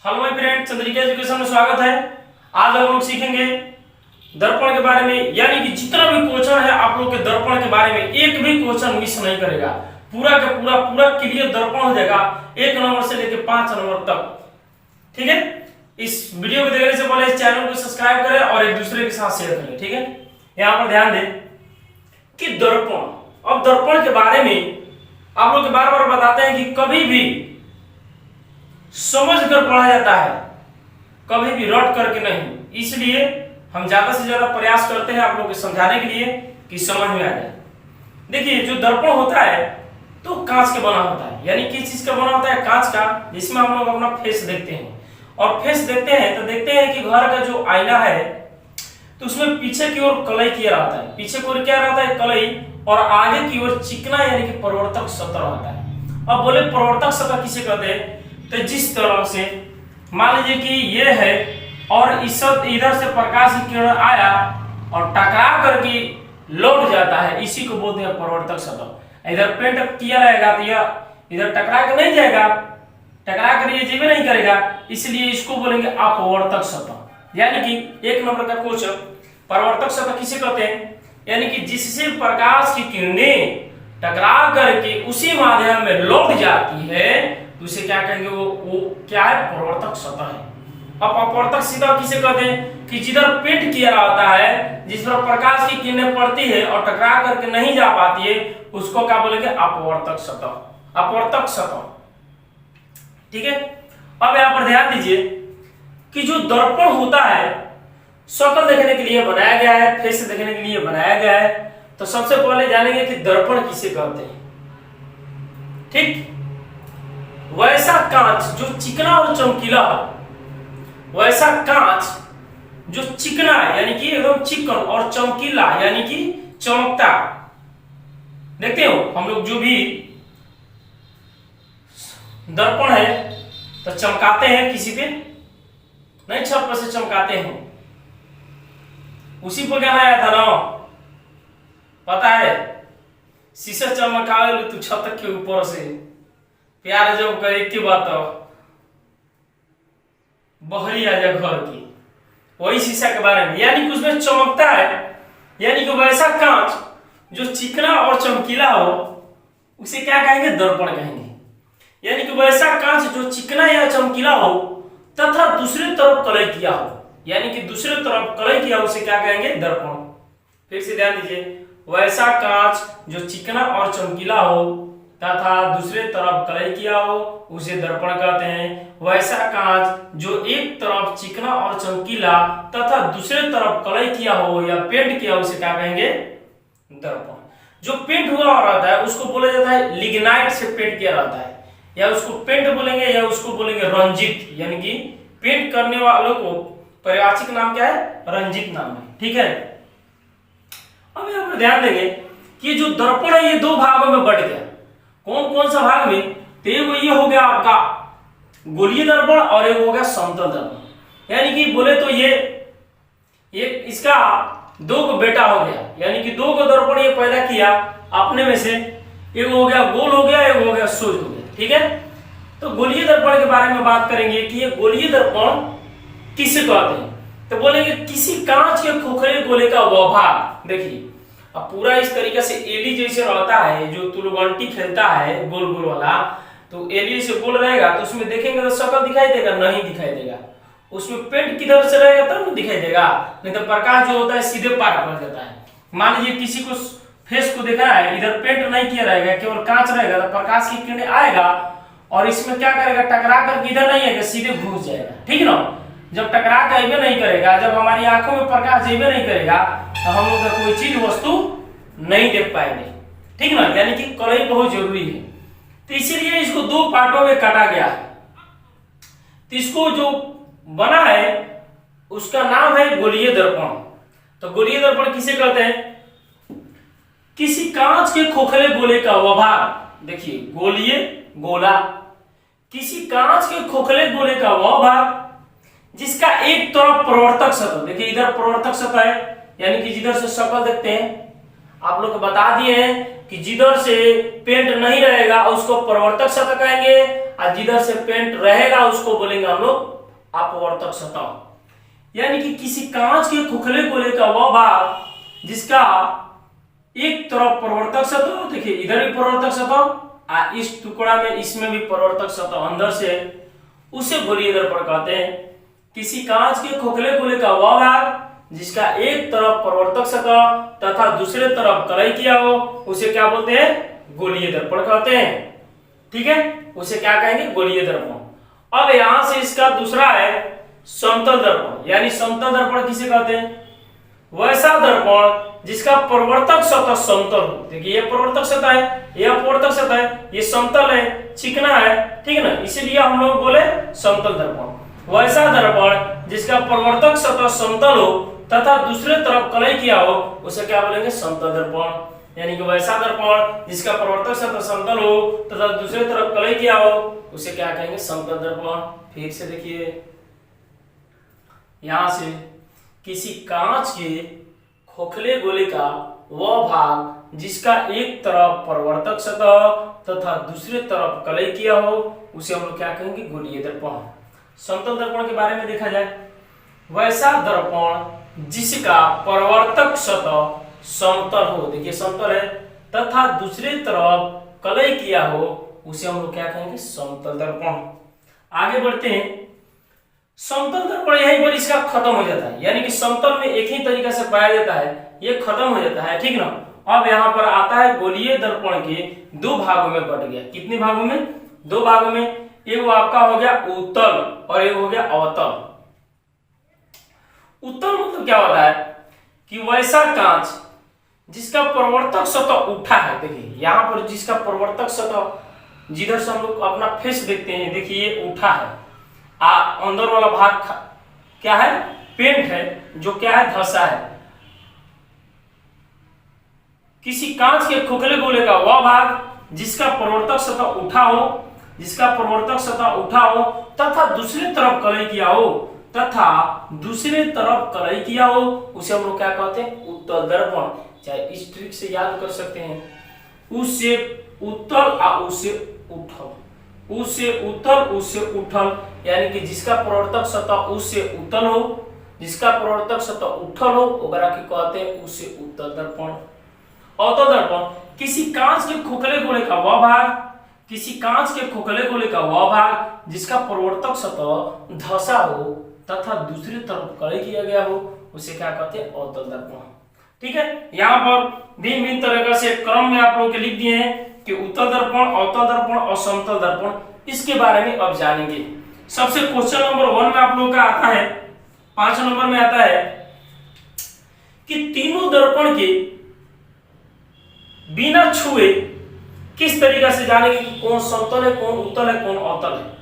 Hello my friend, Chandrika education में स्वागत है। आज हम लोग सीखेंगे दर्पण के बारे में, यानी कि जितना भी क्वेश्चन है आप लोग के दर्पण के बारे में एक भी क्वेश्चन मिस नहीं करेगा। पूरा का पूरा क्लियर दर्पण हो जाएगा 1 नंबर से लेकर 5 नंबर तक। ठीक है, इस वीडियो को देखने से पहले इस चैनल को सब्सक्राइब करें और एक दूसरे के साथ शेयर करें। ठीक है, यहाँ पर ध्यान दें कि दर्पण, अब दर्पण के बारे में आप लोग बार बार बताते हैं कि कभी भी समझ कर पढ़ा जाता है, कभी भी रट करके नहीं। इसलिए हम ज्यादा से ज्यादा प्रयास करते हैं आप लोग को समझाने के लिए कि समझ में आ जाए। देखिए, जो दर्पण होता है तो कांच के बना होता है, यानी किस चीज का बना होता है? कांच का, जिसमें हम लोग अपना फेस देखते हैं। और फेस देखते हैं तो देखते हैं कि घर का जो आईना है तो उसमें पीछे की ओर कलई किया रहता है, पीछे की ओर क्या रहता है? कलई, और आगे की ओर चिकना यानी कि परावर्तक सतह रहता है। अब बोले परावर्तक सतह किसे कहते हैं? तो जिस तरह से मान लीजिए कि ये है और इस इधर से प्रकाश की किरण आया और टकरा करके लौट जाता है, इसी को बोलते हैं परावर्तक सतह। इधर पेंट किया रहेगा तो यह इधर टकरा कर नहीं जाएगा, टकरा कर ये जीवे नहीं करेगा, इसलिए इसको बोलेंगे अपवर्तक सतह। यानी कि 1 नंबर का क्वेश्चन, परावर्तक सतह किसे कहते हैं? यानी कि जिससे प्रकाश की किरणें टकरा करके उसी माध्यम में लौट जाती है, तो उसे क्या कहेंगे? वो क्या है? परावर्तक सतह है। अब अपवर्तक सतह किसे कहते हैं? कि जिधर पेंट किया रहता है, जिस पर प्रकाश की किरणें पड़ती है और टकरा करके नहीं जा पाती है, उसको क्या बोलेंगे? अपवर्तक सतह, अपवर्तक सतह। ठीक है, अब यहां पर ध्यान दीजिए कि जो दर्पण होता है शक्ल देखने के लिए बनाया गया है, फेस देखने के लिए बनाया गया है। तो सबसे पहले जानेंगे कि दर्पण किसे कहते हैं। ठीक, वैसा कांच जो चिकना और चमकीला हो, वैसा कांच जो चिकना है यानी कि एकदम चिकन और चमकीला यानी कि चमकता। देखते हो हम लोग जो भी दर्पण है तो चमकाते हैं, किसी पे नहीं, छत पर से चमकाते हैं। उसी पर गाना आया था ना, पता है? शीशा चमकावे तू छत के ऊपर से, प्यार जब करे की बात बहरी आ जा घर की, वही शीशा के बारे में। यानी कि उसमें चमकता है, यानी कि वैसा कांच जो चिकना और चमकीला हो उसे क्या कहेंगे? दर्पण कहेंगे। यानी कि वैसा कांच जो चिकना या चमकीला हो तथा दूसरे तरफ कलई किया हो, यानी कि दूसरे तरफ कलई किया, उसे क्या कहेंगे? दर्पण। फिर से ध्यान दीजिए, वैसा कांच जो चिकना और चमकीला हो तथा दूसरे तरफ कलई किया हो उसे दर्पण कहते हैं। वैसा कांच जो एक तरफ चिकना और चमकीला तथा दूसरे तरफ कलई किया हो या पेंट किया हो उसे क्या कहेंगे? दर्पण। जो पेंट हुआ रहता है उसको बोला जाता है लिग्नाइट से पेंट किया रहता है, या उसको पेंट बोलेंगे या उसको बोलेंगे रंजित, यानी कि पेंट करने वालों को पारिभाषिक नाम क्या है? रंजित नाम है। ठीक है, अब यहाँ पर ध्यान देंगे कि जो दर्पण है ये 2 भागों में बढ़ गया। कौन कौन सा भाग में? तो ये हो गया आपका गोलीय दर्पण और एक हो गया समतल दर्पण। यानी कि बोले तो ये इसका 2 को बेटा हो गया, यानी कि 2 को दर्पण ये पैदा किया अपने में से। एक हो गया गोल हो गया, एक हो गया सोज हो गया। ठीक है, तो गोलीय दर्पण के बारे में बात करेंगे कि ये गोलीय दर्पण किसे कहते हैं? तो बोलेंगे किसी कांच के खोखले गोले का वह भाग। देखिए, अब पूरा इस तरीके से एली जैसे रहता है, जो तुलगंटी खेलता है गोल गोल वाला, तो एली से गोल रहेगा तो उसमें देखेंगे तो शक्ल दिखाई देगा? नहीं दिखाई देगा। उसमें पेंट किधर से रहेगा तब तो दिखाई देगा, नहीं तो प्रकाश जो होता है सीधे पार कर जाता है। मान लीजिए किसी को फेस को देखना है, इधर पेंट नहीं किया रहेगा, केवल कांच रहेगा, तो प्रकाश की किरणें आएगा और इसमें क्या करेगा? टकरा कर इधर नहीं आएगा, सीधे घुस जाएगा। ठीक ना? जब टकरा जाइबे नहीं करेगा, जब हमारी आंखों में प्रकाश जाइबे नहीं करेगा तो हम लोग कोई चीज वस्तु नहीं देख पाएंगे। ठीक ना? यानी कि कलई बहुत जरूरी है। तो इसीलिए इसको 2 पार्टों में काटा गया है। तो इसको जो बना है उसका नाम है गोलीय दर्पण। तो गोलीय दर्पण किसे कहते हैं? किसी कांच के खोखले गोले का वह भाग। देखिए, गोलीय गोला, किसी कांच के खोखले गोले का वह भाग जिसका एक तरफ परावर्तक सतह, देखिए इधर परावर्तक सतह है, यानी कि जिधर से शक्ल देखते हैं आप लोग को बता दिए हैं कि जिधर से पेंट नहीं रहेगा उसको परावर्तक सतह कहेंगे, और जिधर से पेंट रहेगा उसको बोलेंगे हम लोग अपवर्तक सतह। यानी कि किसी कांच के खोखले गोले का वह भाग जिसका एक तरफ परावर्तक सतह, देखिए इधर भी परावर्तक सतह, इस टुकड़ा में इसमें भी परावर्तक सतह अंदर से, उसे गोलीय दर्पण कहते हैं। किसी कांच के खोखले गोले का वह भाग जिसका एक तरफ परावर्तक सतह तथा दूसरे तरफ कलई किया हो उसे क्या बोलते हैं? गोलीय दर्पण कहते हैं। ठीक है, उसे क्या कहेंगे? गोलीय दर्पण। अब यहां से इसका दूसरा है समतल दर्पण। यानी समतल दर्पण किसे कहते हैं? वैसा दर्पण जिसका परावर्तक सतह समतल हो। देखिए ये परावर्तक सतह है, ये अपवर्तक सतह है, ये समतल है, चिकना है, ठीक है ना, इसीलिए हम लोग बोले समतल दर्पण। वैसा दर्पण जिसका परावर्तक सतह समतल हो तथा दूसरे तरफ कलई किया हो उसे क्या बोलेंगे? समतल दर्पण। यानी कि वैसा दर्पण जिसका परावर्तक सतह समतल हो तथा दूसरे तरफ कलई किया हो उसे क्या कहेंगे? समतल दर्पण। फिर से देखिए, यहां से किसी कांच के खोखले गोले का वह भाग जिसका एक तरफ परावर्तक सतह तथा दूसरे तरफ कलई किया हो उसे हम लोग क्या कहेंगे? गोलीय दर्पण। समतल दर्पण के बारे में देखा जाए, वैसा दर्पण जिसका परावर्तक सतह समतल हो, देखिए समतल है, तथा दूसरे तरफ कलई किया हो उसे हम लोग क्या कहेंगे? समतल दर्पण। आगे बढ़ते हैं। समतल दर्पण यहीं पर इसका खत्म हो जाता है। यानी कि समतल में एक ही तरीका से पाया जाता है, ये खत्म हो जाता है, ठीक ना। अब यहाँ पर आता है गोलीय दर्पण के दो भागों में बट गया। कितने भागों में? दो भागों में। एक आपका हो गया उत्तल और एक हो गया अवतल। उत्तल मतलब क्या होता है कि वैसा कांच जिसका परावर्तक सतह उठा है, देखिए यहाँ पर जिसका परावर्तक सतह जिधर से हम लोग अपना फेस देखते हैं, देखिए ये उठा है, अंदर वाला भाग क्या है? पेंट है, जो क्या है? धसा है। किसी कांच के खोखले गोले का वह भाग जिसका परावर्तक सतह उठा हो, जिसका परावर्तक सतह उठा हो तथा दूसरे तरफ कलई किया हो, तथा दूसरे तरफ कलई किया हो उसे हम लोग क्या कहते हैं? उत्तल दर्पण। चाहे इस ट्रिक से याद कर सकते हैं, उससे उत्तल और उससे उठल, उससे उत्तल उससे उठल। यानी कि जिसका परावर्तक सतह उससे उत्तल हो, जिसका परावर्तक सतह उठल हो ओकरा के कहते हैं उससे उत्तल दर्पण। अवतल दर्पण किसी कांच के खोखले गोले का वह भाग, किसी कांच के खोखले गोले का वह भाग जिसका परावर्तक सतह धसा हो तथा दूसरी तरफ कलई किया गया हो उसे क्या कहते हैं? अवतल दर्पण। ठीक है, यहाँ पर भिन्न भिन्न तरह से क्रम में आप लोग के लिख दिए हैं कि उत्तल दर्पण, अवतल दर्पण और समतल दर्पण। इसके बारे में अब जानेंगे। सबसे क्वेश्चन नंबर 1 में आप लोग का आता है, 5 नंबर में आता है कि तीनों दर्पण के बिना छुए किस तरीके से जानेंगे कि कौन समतल है, कौन उत्तल है, कौन अवतल है।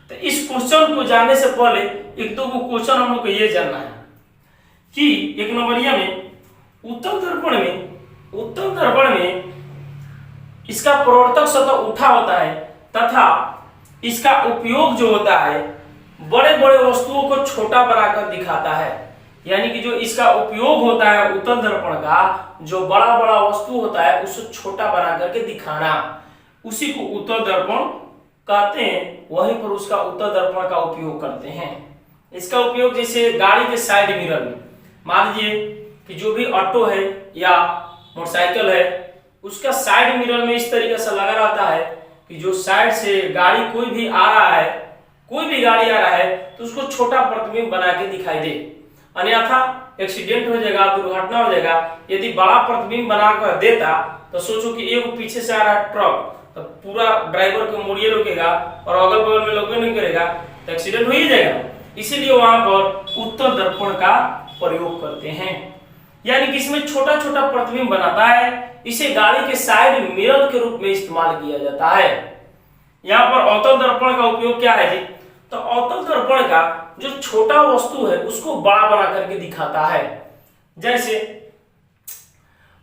तो इस क्वेश्चन को जानने से पहले एक दो क्वेश्चन हम लोग को ये जानना है कि एक नंबरिया में उत्तल दर्पण में इसका परावर्तक सतह उठा होता है तथा इसका उपयोग जो होता है बड़े बड़े वस्तुओं को छोटा बनाकर दिखाता है। यानी कि जो इसका उपयोग होता है उत्तल दर्पण का, जो बड़ा बड़ा वस्तु होता है उसे छोटा बना करके दिखाना, उसी को उत्तल दर्पण कहते हैं। वहीं पर उसका उत्तल दर्पण का उपयोग करते हैं। इसका उपयोग जैसे गाड़ी के साइड मिरर में, मान लीजिए कि जो भी ऑटो है या मोटरसाइकिल है उसका साइड मिरर में इस तरीके से लगा रहता है कि जो साइड से गाड़ी कोई भी आ रहा है, कोई भी गाड़ी आ रहा है तो उसको छोटा प्रतिबिंब बना के दिखाई दे, अन्यथा एक्सीडेंट हो जाएगा, दुर्घटना हो जाएगा। यदि बड़ा प्रतिबिंब बनाकर देता तो सोचो कि एक पीछे से आ रहा है ट्रक, तो पूरा ड्राइवर को मुड़िए रोकेगा और अगल बगल में लोग नहीं करेगा तो एक्सीडेंट हो ही जाएगा। इसीलिए वहां पर उत्तल दर्पण का प्रयोग करते हैं। यानी कि इसमें छोटा छोटा प्रतिबिंब बनाता है, इसे गाड़ी के साइड मिरर के रूप में इस्तेमाल किया जाता है। यहाँ पर अवतल दर्पण का उपयोग क्या है जी? तो अवतल दर्पण का जो छोटा वस्तु है उसको बड़ा बना करके दिखाता है। जैसे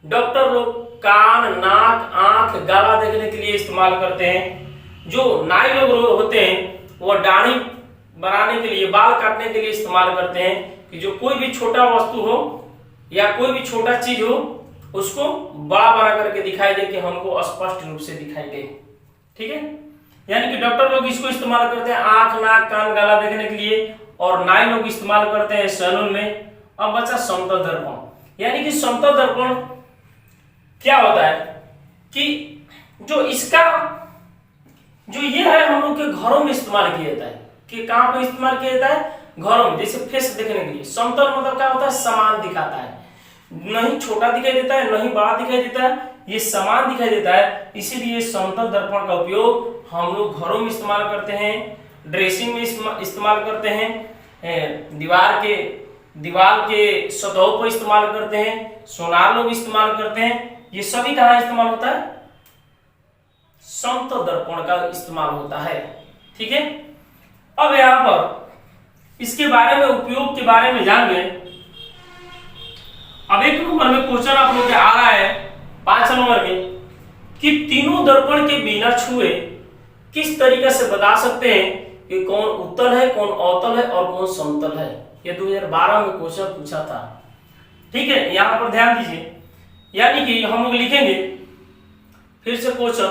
डॉक्टर लोग कान, नाक, आंख, गला देखने के लिए इस्तेमाल करते हैं। जो नाई लोग होते हैं वो दाढ़ी बनाने के लिए, बाल काटने के लिए इस्तेमाल करते हैं कि जो कोई भी छोटा वस्तु हो या कोई भी छोटा चीज हो उसको बड़ा बना करके दिखाई दे कि हमको स्पष्ट रूप से दिखाई दे। ठीक है, यानी कि डॉक्टर लोग इसको इस्तेमाल करते हैं आंख, नाक, कान, गला देखने के लिए, और नाई लोग इस्तेमाल करते हैं सैलून में। अब बचा समतल दर्पण। यानी कि समतल दर्पण क्या होता है कि जो इसका जो ये है हम लोग के घरों में इस्तेमाल किया जाता है। कि कहां पे इस्तेमाल किया जाता है? घरों में, जैसे फेस देखने के लिए। समतल मतलब क्या होता है? समान दिखाता है, नहीं छोटा दिखाई देता है, नहीं बड़ा दिखाई देता है, ये समान दिखाई देता है। इसीलिए समतल दर्पण का उपयोग हम लोग घरों में इस्तेमाल करते हैं, ड्रेसिंग में इस्तेमाल करते हैं, दीवार के सतहों पर इस्तेमाल करते हैं, सोनार लोग इस्तेमाल करते हैं। ये सभी कहां इस्तेमाल होता है? समतल दर्पण का इस्तेमाल होता है। ठीक है, अब यहां पर इसके बारे में, उपयोग के बारे में जान गए। अब एक नंबर में क्वेश्चन आप लोग के आ रहा है 5 नंबर में कि तीनों दर्पण के बिना छुए किस तरीके से बता सकते हैं कि कौन उत्तल है, कौन अवतल है और कौन समतल है। ये 2012 में क्वेश्चन पूछा था। ठीक है, यहां पर ध्यान दीजिए। यानी कि हम लोग लिखेंगे फिर से क्वेश्चन,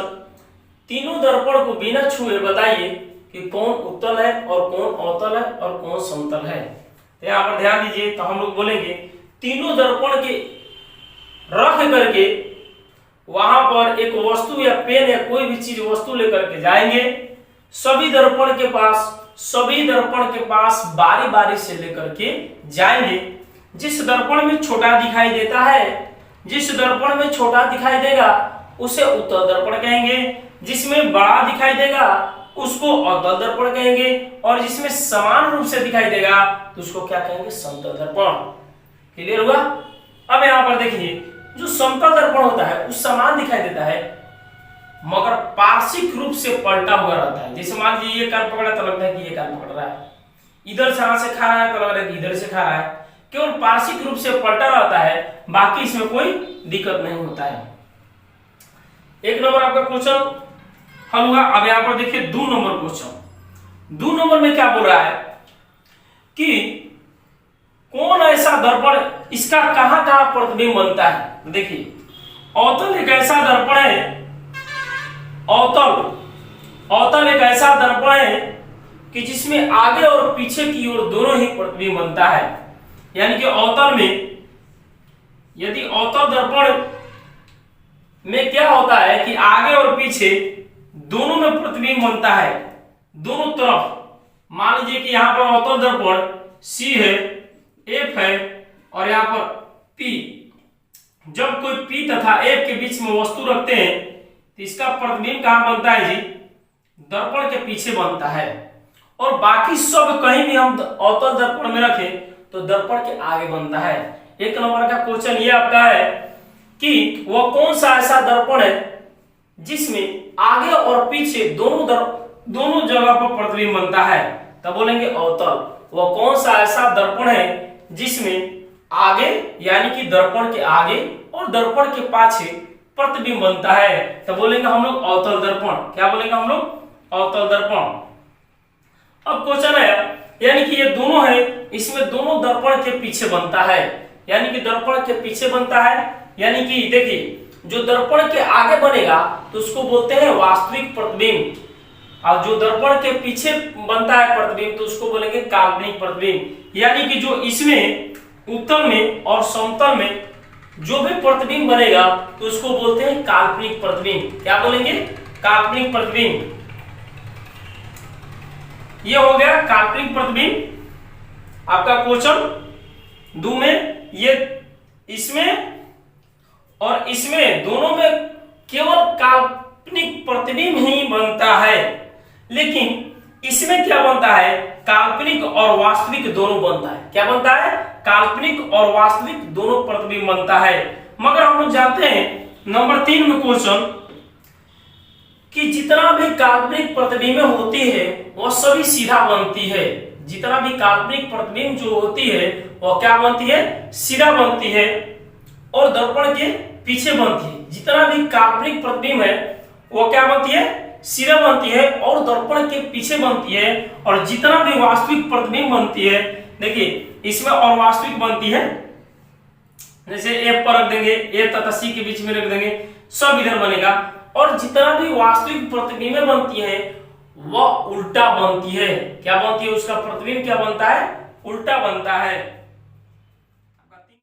तीनों दर्पण को बिना छुए बताइए कि कौन उत्तल है और कौन अवतल है और कौन समतल है। तो यहां पर ध्यान दीजिए, तो हम लोग बोलेंगे तीनों दर्पण के रख करके वहां पर एक वस्तु या पेन या कोई भी चीज वस्तु लेकर के जाएंगे। सभी दर्पण के पास बारी बारी से लेकर के जाएंगे। जिस दर्पण में छोटा दिखाई देता है, जिस दर्पण में छोटा दिखाई देगा उसे उत्तल दर्पण कहेंगे, जिसमें बड़ा दिखाई देगा उसको अवतल दर्पण कहेंगे, और जिसमें समान रूप से दिखाई देगा तो उसको क्या कहेंगे? समतल दर्पण। क्लियर हुआ? अब यहां पर देखिए, जो समतल दर्पण होता है वो समान दिखाई देता है मगर पार्श्विक रूप से पलटा हुआ रहता है। जैसे मान लीजिए ये कान पकड़ा तो लगता है कि ये कान पकड़ रहा है, इधर से हाथ से खा रहा है तो लग रहा है कि इधर से खा रहा है। केवल पार्श्विक रूप से पलटा रहता है, बाकी इसमें कोई दिक्कत नहीं होता है। एक नंबर आपका क्वेश्चन हल हुआ। अब यहां पर देखिए 2 नंबर क्वेश्चन। 2 नंबर में क्या बोल रहा है कि कौन ऐसा दर्पण, इसका कहां कहां प्रतिबिंब बनता है। देखिए, अवतल एक ऐसा दर्पण है, अवतल एक ऐसा दर्पण है कि जिसमें आगे और पीछे की ओर दोनों ही प्रतिबिंब बनता है। यानी कि अवतल में, यदि अवतल दर्पण में क्या होता है कि आगे और पीछे दोनों में प्रतिबिंब बनता है, दोनों तरफ। मान लीजिए कि यहां पर अवतल दर्पण C है, F है और यहां पर P। जब कोई P तथा F के बीच में वस्तु रखते हैं तो इसका प्रतिबिंब कहां बनता है जी? दर्पण के पीछे बनता है। और बाकी सब कहीं भी हम अवतल दर्पण में रखें तो दर्पण के आगे बनता है। एक नंबर का क्वेश्चन ये आपका है कि वह कौन सा ऐसा दर्पण है जिसमें आगे और पीछे दोनों जगह पर प्रतिबिंब बनता है। तब बोलेंगे अवतल। वह कौन सा ऐसा दर्पण है जिसमें आगे यानी कि दर्पण के आगे और दर्पण के पाछे प्रतिबिंब बनता है। तब बोलेंगे हम लोग अवतल दर्पण। क्या बोलेंगे हम लोग? अवतल दर्पण। अब क्वेश्चन है, यानी कि ये दोनों है, इसमें दोनों दर्पण के पीछे बनता है, यानी कि दर्पण के पीछे बनता है। यानी कि देखिए, जो दर्पण के आगे बनेगा तो उसको बोलते हैं वास्तविक प्रतिबिंब, और जो दर्पण के पीछे बनता है प्रतिबिंब तो उसको बोलेंगे काल्पनिक प्रतिबिंब। यानी कि जो इसमें उत्तल में और समतल में जो भी प्रतिबिंब बनेगा तो उसको बोलते हैं काल्पनिक प्रतिबिंब। क्या बोलेंगे? काल्पनिक प्रतिबिंब। ये हो गया काल्पनिक प्रतिबिंब आपका क्वेश्चन 2 में। ये इसमें और इसमें दोनों में केवल काल्पनिक प्रतिबिंब ही बनता है, लेकिन इसमें क्या बनता है? काल्पनिक और वास्तविक दोनों बनता है। क्या बनता है? काल्पनिक और वास्तविक दोनों प्रतिबिंब बनता है। मगर हम लोग जानते हैं नंबर 3 में क्वेश्चन कि जितना भी काल्पनिक प्रतिबिंब होती है वह सभी सीधा बनती है। जितना भी काल्पनिक प्रतिबिंब जो होती है वह क्या बनती है? सीधा बनती है और दर्पण के पीछे बनती है। जितना भी काल्पनिक प्रतिबिंब है वो क्या बनती है? सीधा बनती है और दर्पण के पीछे बनती है। और जितना भी वास्तविक प्रतिबिंब बनती है, देखिए इसमें और वास्तविक बनती है जैसे ए पर रख देंगे, ए तथा सी के बीच में रख देंगे, सब इधर बनेगा। और जितना भी वास्तविक प्रतिबिंब बनती है वह उल्टा बनती है। क्या बनती है? उसका प्रतिबिंब क्या बनता है? उल्टा बनता है।